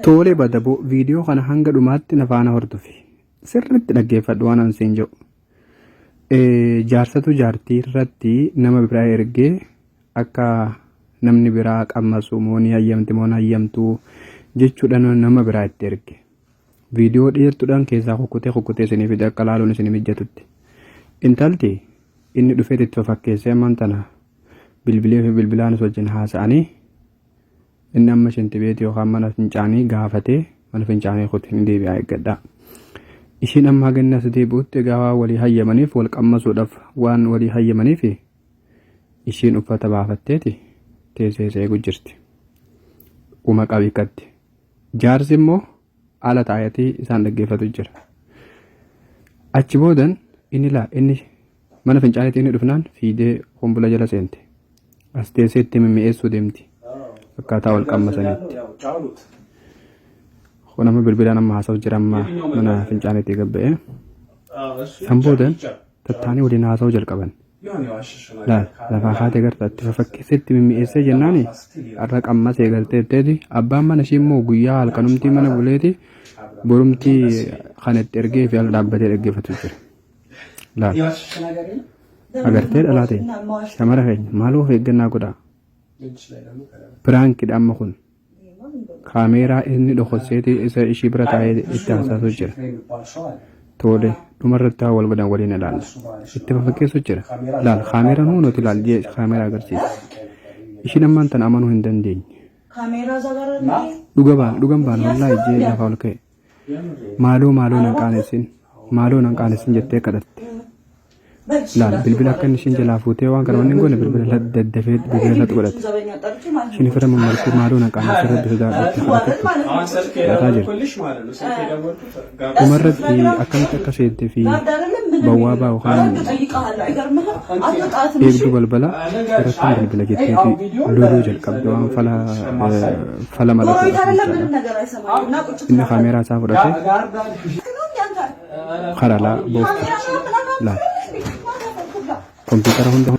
Tole badabo video kana hanga dhumaatti na faana hordofi. Sirriitti dhaggeeffadhu waan an siin jedhu. Jaarsatu jaartii irratti nama biraa ergee akka namni biraa qammasu moonii hayyamti moon hayyamtu jechuudhaan nama biraa itti erge. Video dhiyeessuudhaan keessaa kukkutee isinii fide akka laaluun isinii mijjatutti. Intalti inni dhufee itti fakkeessee amantana bilbilee fi bilbilaan wajjin haasa'anii inni amma shintibeeti yookaan mana fincaanii gaafatee mana fincaanii kutiin deebi'aa eeggadha. Ishiin amma gannas deebi'utti egaa walii hayyamaniif wal qammasuudhaaf waan walii hayyamaniif ishiin uffata baafatteeti teessee eegu jirti. Uma qabiiqatti. Jaarsi immoo ala taayatii isaan dhaggeeffatu jira. Achi boodan inni mana fincaaniitti inni dhufnaan fiidee kumbula jala seente. As teesseetti mimmi'eessuu deemti. Akkaataa wal qammasaniitti. Kun amma bilbilaan amma haasa'u jira amma mana fincaaniitti gabba'ee. San boodan tattaanii waliin haasa'uu jalqaban. Lafaa haatee gartaatti fakkeesseetti mimmi'eessee jennaani har'a qammasee galteetteeti. Abbaan mana ishii immoo guyyaa halkanumtii mana buleeti borumtii kanatti ergee fi ala dhaabbatee dhaggeeffatu jira. Agartee dhalaate shamara keenya maaloo of eeggannaa godhaa. Piraankiidha amma kun kaameeraa inni dhokseeti isa ishii bira taa'ee itti haasa'u jira. Tole dhumarratti wal godhan waliin ilaalla. Itti fakkeessu jira. Laal kaameeraan nuti ilaal jee kaameeraa agarsiisa. Ishiin ammaan tan amanuu hin dandeenye. Dhugan baan wallaa ijjee lafa ol ka'e. Maaloo nan qaanessin jettee kadhatte. Laal bilbila akka ishiin jalaa fuutee waan kana wanni hin goone bilbila daddafee bilbila godhatte. Ishiin fira mammarkuu maaloo nan qaanessin irratti sodaadhaatti kadhatte dhumarratti akkamitti akka seentee fi bawwaa baa'u kaan eegduu balbala irratti bilbila jetteeti loluu jalqabde waan fala malatu inni kaameeraa isaa fudhate karalaa boofti laal kompiitara hunda